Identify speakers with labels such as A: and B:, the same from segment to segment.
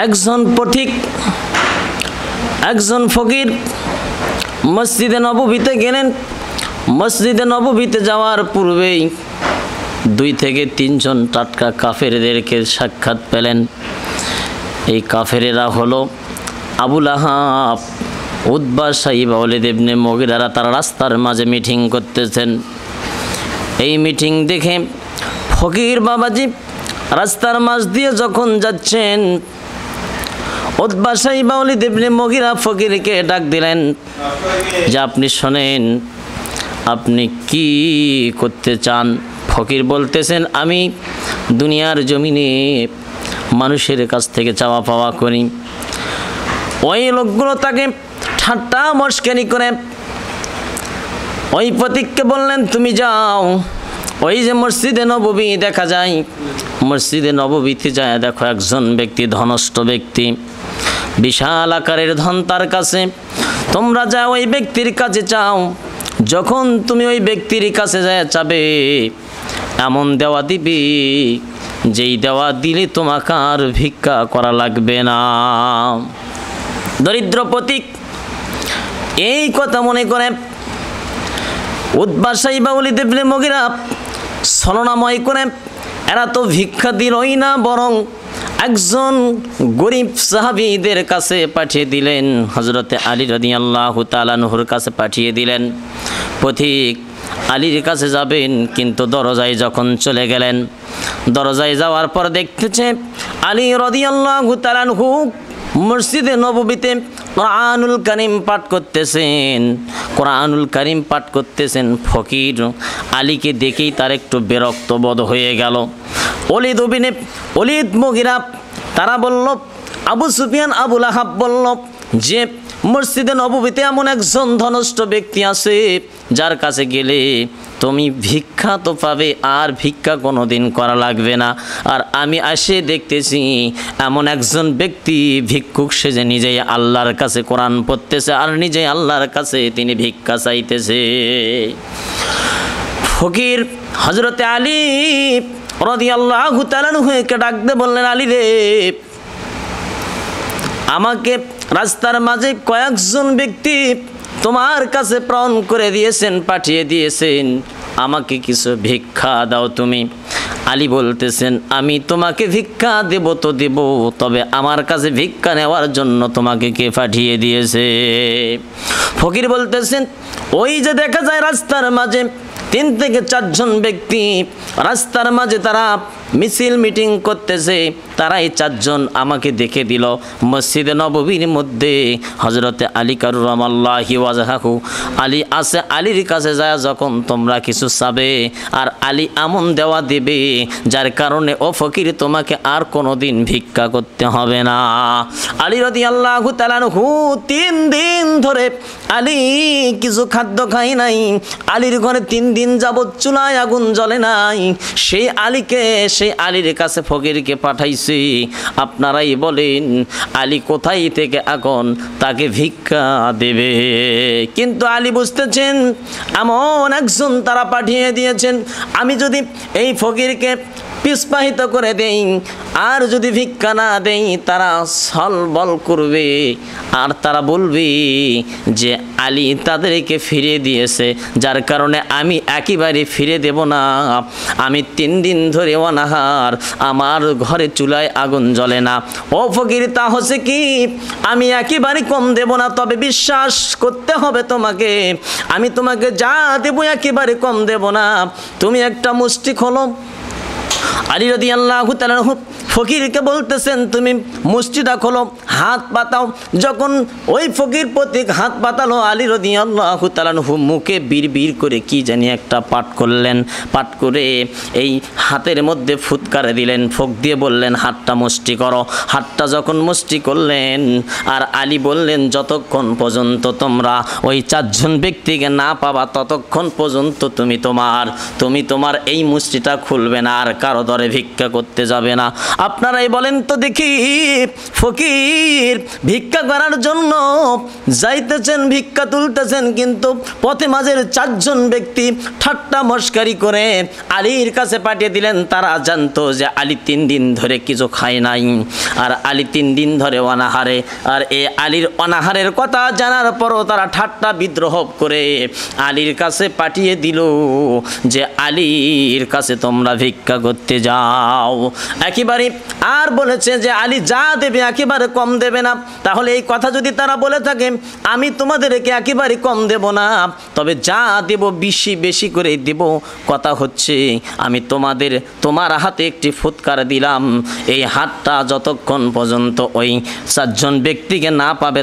A: একজন পথিক, একজন ফকির মসজিদে নববীতে গেলেন। মসজিদে নববীতে যাওয়ার পূর্বেই 2 থেকে 3 জন টাটকা কাফেরদেরকে সাক্ষাৎ পেলেন। এই কাফেরেরা হলো আবু লাহাব, উতবা, সাইবা, ওয়ালিদ ইবনে মুগিরারা। তারা রাস্তার মাঝে মিটিং করতেছেন। এই মিটিং দেখে ফকির বাবাজি রাস্তার মাঝ দিয়ে যখন যাচ্ছেন, উতবা, সাইবা, ওয়ালিদ ইবনে মুগিরা ফকিরকে ডাক দিলেন যে আপনি শোনেন, আপনি কি করতে চান? ফকির বলতেছেন, আমি দুনিয়ার জমিনে মানুষের কাছ থেকে চাওয়া পাওয়া করি। ওই লোকগুলো তাকে ঠাট্টা মস্করি করে ওই পথিককে বললেন, তুমি যাও, ওই যে মসজিদে নববী দেখা যায়, মসজিদে নববীতে যায় দেখো একজন ব্যক্তি, ধনষ্ট ব্যক্তি, বিশাল আকারের ধন তার কাছে। তোমরা যাও ওই ব্যক্তির কাছে চাও। যখন তুমি ওই ব্যক্তির কাছে যায় চাবে, এমন দেওয়া দিবি যেই দেওয়া দিলে তোমাকে আর ভিক্ষা করা লাগবে না। দরিদ্র পথিক এই কথা মনে করে উতবা, সাইবা, ওয়ালিদ ইবনে মুগিরা ছলনাময় করে এরা তো ভিক্ষা দিলই না, বরং একজন গরিব সাহাবীদের কাছে পাঠিয়ে দিলেন, হযরতে আলী রাদিয়াল্লাহু তাআলা আনহুর কাছে পাঠিয়ে দিলেন। পথিক আলীর কাছে যাবেন, কিন্তু দরজায় যখন চলে গেলেন, দরজায় যাওয়ার পর দেখতেছে আলী রাদিয়াল্লাহু তাআলা আনহু মসজিদে নববীতে কোরআনুল কারীম পাঠ করতেছেন। কোরআনুল কারীম পাঠ করতেছেন। ফকির আলীকে দেখেই তার একটু বিরক্ত বোধ হয়ে গেল। ওয়ালিদ মুগিরা তারা বলল, আবু সুফিয়ান, আবু লাহাব বলল যে মসজিদে নববীতে এমন একজন ধনষ্ট ব্যক্তি আছে যার কাছে গেলে তুমি ভিক্ষা তো পাবে, আর ভিক্ষা কোনোদিন করা লাগবে না। আর আমি আসে দেখতেছি এমন একজন ব্যক্তি ভিক্ষুক সেজে নিজেই আল্লাহর কাছে কোরআন পড়তেছে, আর নিজেই আল্লাহর কাছে তিনি ভিক্ষা চাইতেছে। ফকির হযরতে আলী রাদিয়াল্লাহু তাআলা আনহুকে ডাক দিয়ে বললেন, আলী রে, আমাকে রাস্তার মাঝে কয়েকজন ব্যক্তি তোমার কাছে প্রেরণ করে দিয়েছেন, পাঠিয়ে দিয়েছেন, আমাকে কিছু ভিক্ষা দাও তুমি। আলী বলতেছেন, আমি তোমাকে ভিক্ষা দেব তো দেব, তবে আমার কাছে ভিক্ষা নেওয়ার জন্য তোমাকে কে পাঠিয়ে দিয়েছে? ফকির বলতেছেন, ওই যে দেখা যায় রাস্তার মাঝে 3 থেকে 4 জন ব্যক্তি রাস্তার মাঝে তারা মিছিল মিটিং করতেছে, তারাই 4 জন আমাকে দেখে দিল মসজিদে নববীর মধ্যে হযরতে আলী কাররামাল্লাহি ওয়াজহাহু আলী আছে। আলীর কাছে যায় যখন তোমরা কিছু চাবে, আর আলী এমন দেওয়া দেবে যার কারণে ও ফকির তোমাকে আর কোনোদিন ভিক্ষা করতে হবে না। আলী রাদিয়াল্লাহু তাআলা আনহু 3 দিন ধরে আলী কিছু খাদ্য খায় নাই। আলীর ঘরে 3 দিন যাবৎ চুলায় আগুন জ্বলে নাই। সেই আলীর কাছে ফকিরকে পাঠাইছে। আপনারাই বলেন আলী কোথায় থেকে এখন তাকে ভিক্ষা দেবে? কিন্তু আলী বুঝতেছেন এমন একজন তারা পাঠিয়ে দিয়েছেন, আমি যদি এই ফকিরকে পিছপাহিত করে দেই আর যদি ভিক্ষা না দেই, তারা ছলবল করবে আর তারা বলবে যে আলী তাদেরকে ফিরিয়ে দিয়েছে, যার কারণে আমি একেবারে ফিরে দেব না। আমি 3 দিন ধরে অনাহার, আমার ঘরে চুলায় আগুন জ্বলে না। ও ফকির, তা হচ্ছে কি আমি একেবারে কম দেব না, তবে বিশ্বাস করতে হবে তোমাকে, আমি তোমাকে যা দেব একেবারে কম দেব না। তুমি একটা মুষ্টি খোলো। আলী রাদিয়াল্লাহু তাআলা ফকিরকে বলতেছেন, তুমি মুষ্টিটা খোলো, হাত পাতাও। যখন ওই ফকির পথিক হাত পাতালো, আলী রাদিয়াল্লাহু তাআলা মুখে বিড়বিড় করে কি জানি একটা পাঠ করলেন। পাঠ করে এই হাতের মধ্যে ফুৎকার দিলেন, ফোঁক দিয়ে বললেন হাতটা মুষ্টি করো। হাতটা যখন মুষ্টি করলেন, আর আলী বললেন যতক্ষণ পর্যন্ত তোমরা ওই 4 জন ব্যক্তিকে না পাবা ততক্ষণ পর্যন্ত তুমি তোমার এই মুষ্টিটা খুলবে না, আর কারো দরে ভিক্ষা করতে যাবে না। আপনারাই বলেন তো দেখি, ফকির ভিক্ষা করার জন্য যাইতেছেন, ভিক্ষা তুলতেছেন, কিন্তু পথে মাঝের 4 জন ব্যক্তি ঠাট্টা মস্কারি করে আলীর কাছে পাঠিয়ে দিলেন। তারা জানতো যে আলী 3 দিন ধরে কিছু খায় নাই, আর আলী 3 দিন ধরে অনাহারে। আর এই আলীর অনাহারের কথা জানার পরও তারা ঠাট্টা বিদ্রোহ করে আলীর কাছে পাঠিয়ে দিল যে আলীর কাছে তোমরা ভিক্ষা করতে যাও। একেবারে আর বলেছে যে আলী যা দেবে একেবারে কম দেবে না। তাহলে এই কথা যদি তারা বলে থাকে আমি তোমাদেরকে একেবারে কম দেব না, তবে যা দেব বেশি বেশি করে দেব। কথা হচ্ছে আমি তোমার হাতে একটি ফুৎকার দিলাম, এই হাতটা যতক্ষণ পর্যন্ত ওই 4 জন ব্যক্তিকে না পাবে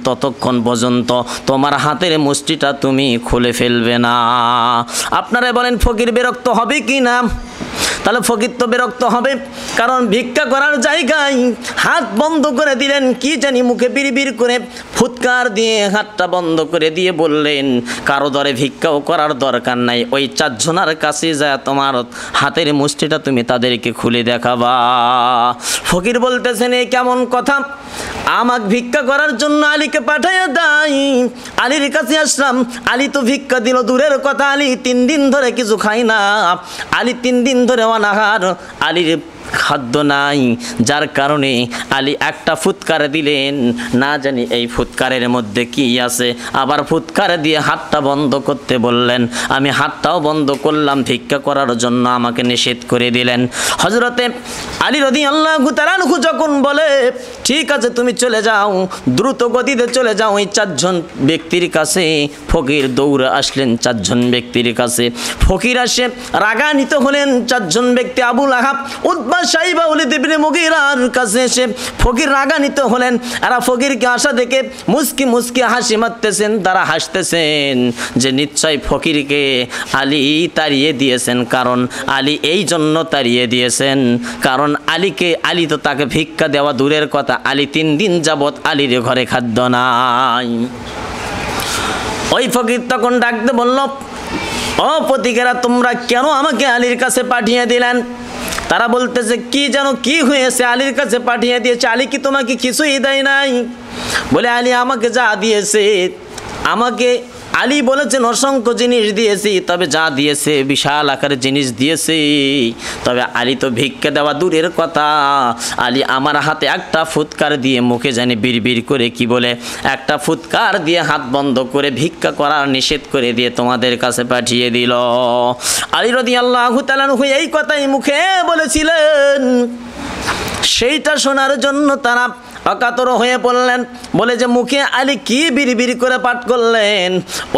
A: ততক্ষণ পর্যন্ত তোমার হাতের মুষ্টিটা তুমি খুলে ফেলবে না। আপনারা বলেন ফকির বিরক্ত হবে কি না? তাহলে ফকির তো বিরক্ত হবে, কারণ ভিক্ষা করার জায়গায় হাত বন্ধ করে দিলেন, কি জানি মুখে বিড়বিড় করে ফুৎকার দিয়ে হাতটা বন্ধ করে দিয়ে বললেন কারো দরে ভিক্ষাও করার দরকার নাই, ওই 4 জনের কাছে যায় তোমার হাতের মুষ্টিটা তুমি তাদেরকে খুলে দেখাবা। ফকির বলতেছেন এই কেমন কথা, আমাকে ভিক্ষা করার জন্য আলীকে পাঠাইয়া দেয়, আলীর কাছে আসলাম, আলী তো ভিক্ষা দিল দূরের কথা, আলী 3 দিন ধরে কিছু খাই না, আলী 3 দিন ধরে অনাহার, আলীর খাদ্য নাই, যার কারণে আলী একটা ফুৎকার দিলেন, না জানি এই ফুৎকারের মধ্যে কি আছে, আবার ফুৎকার দিয়ে হাতটা বন্ধ করতে বললেন, আমি হাতটাও বন্ধ করলাম, ভিক্ষা করার জন্য আমাকে নিষেধ করে দিলেন। হযরতে আলী রাদিয়াল্লাহু তাআলা আনহু যখন বলে ঠিক আছে তুমি চলে যাও, দ্রুত গতিতে চলে যাও ওই 4 জন ব্যক্তির কাছে, ফকির দৌড়ে আসলেন 4 জন ব্যক্তির কাছে। ফকির আসে রাগান্বিত হলেন, 4 জন ব্যক্তি আবু লাহাব, উতবা, সাইবা, ওয়ালিদ ইবনে মুগীরার কাছে এসে ফকির রাগান্বিত হলেন। এরা ফকিরকে আসা দেখে মুস্কি মুস্কি হাসি মারতেছেন, তারা হাসতেছেন যে নিশ্চয় ফকিরকে আলী তাড়িয়ে দিয়েছেন, কারণ আলী এই জন্য তাড়িয়ে দিয়েছেন কারণ আলী তো তাকে ভিক্ষা দেওয়া দূরের কথা, আলী 3 দিন যাবৎ আলীর ঘরে খাদ্য নাই। ওই ফকির তখন ডাকতে বলল, ও পথিকেরা তোমরা কেন আমাকে আলীর কাছে পাঠিয়ে দিলেন? তারা বলতেছে কি যেন কি হয়েছে, আলীর কাছে পাঠিয়ে দিয়েছে, আলী কি তোমাকে কিছুই দেয় নাই? বলে আলী আমাকে যা দিয়েছে, আমাকে আলী বলেছেন অসংখ্য জিনিস দিয়েছি, তবে যা দিয়েছে বিশাল আকারের জিনিস দিয়েছে, তবে আলী তো ভিক্ষা দেওয়া দূরের কথা, আলী আমার হাতে একটা ফুৎকার দিয়ে মুখে জানি বিড়বিড় করে কি বলে, একটা ফুৎকার দিয়ে হাত বন্ধ করে ভিক্ষা করার নিষেধ করে দিয়ে তোমাদের কাছে পাঠিয়ে দিল। আলী রাদিয়াল্লাহু তাআলা আনহু এই কথাই মুখে বলেছিলেন, সেইটা শোনার জন্য তারা অকাতর হয়ে পড়লেন। বলে যে মুখে আলী কি বিড়বিড় করে পাঠ করলেন?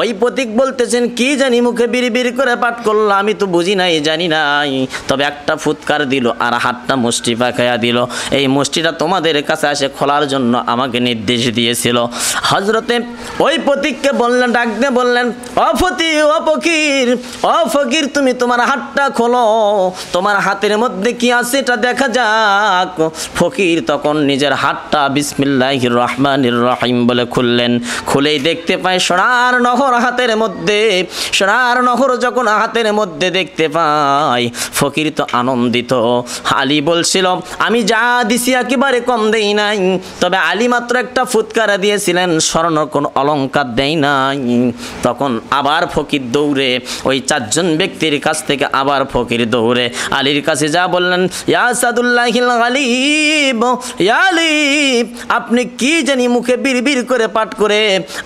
A: ওই প্রতীক বলতেছেন কি জানি মুখে বিড়বিড় করে পাঠ করলো, আমি তো বুঝি নাই, জানি নাই, তবে একটা ফুৎকার দিল আর হাতটা মুষ্টি পাকাইয়া দিল, এই মুষ্টিটা তোমাদের কাছে আসে খোলার জন্য আমাকে নির্দেশ দিয়েছিল। হযরতে ওই প্রতীককে বললেন, ডাক দিয়ে বললেন, ও ফকির তুমি তোমার হাতটা খোলো, তোমার হাতের মধ্যে কি আছে এটা দেখা যাক। ফকির তখন নিজের হাতটা বিসমিল্লাহির রহমানির রহিম বলে খুললেন, খুলেই দেখতে পায় সোনার নহর হাতের মধ্যে। সোনার নহর যখন হাতের মধ্যে দেখতে পায়, ফকির তো আনন্দিত। আলী বলছিল আমি যা দিছি একেবারে কম দেই নাই, তবে আলী মাত্র একটা ফুৎকার দিয়েছিলেন, স্বর্ণ কোন অলংকার দেয় নাই। তখন আবার ফকির দৌড়ে ওই 4 জন ব্যক্তির কাছ থেকে আবার ফকির দৌড়ে আলীর কাছে যা বললেন, ইয়া সাদুল্লাহিল গালিব, ইয়া আলী আপনি কি জানি মুখে বিড়বিড় করে পাঠ করে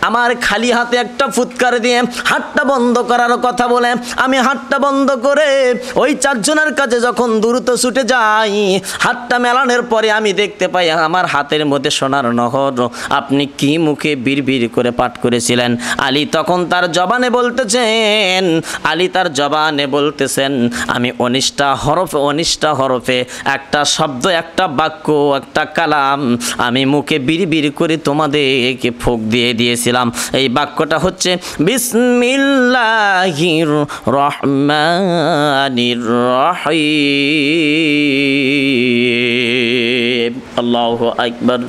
A: আমার খালি হাতে একটা ফুৎকার দিয়ে হাতটা বন্ধ করার কথা বলে, আমি হাতটা বন্ধ করে ওই 4 জনের কাছে যখন দ্রুত ছুটে যাই, হাতটা মেলানোর পরে আমি দেখতে পাই আমার হাতের মধ্যে সোনার নহর, আপনি কি মুখে বিড়বিড় করে পাঠ করেছিলেন? আলী তখন তার জবানে বলতেছেন আমি 19টা হরফে একটা শব্দ, একটা বাক্য, একটা কালাম আমি মুখে বিড়বিড় করে তোমাদেরকে ফোক দিয়ে দিয়েছিলাম। এই বাক্যটা হচ্ছে বিসমিল্লাহির রহমানির রহিম। আল্লাহু আকবার।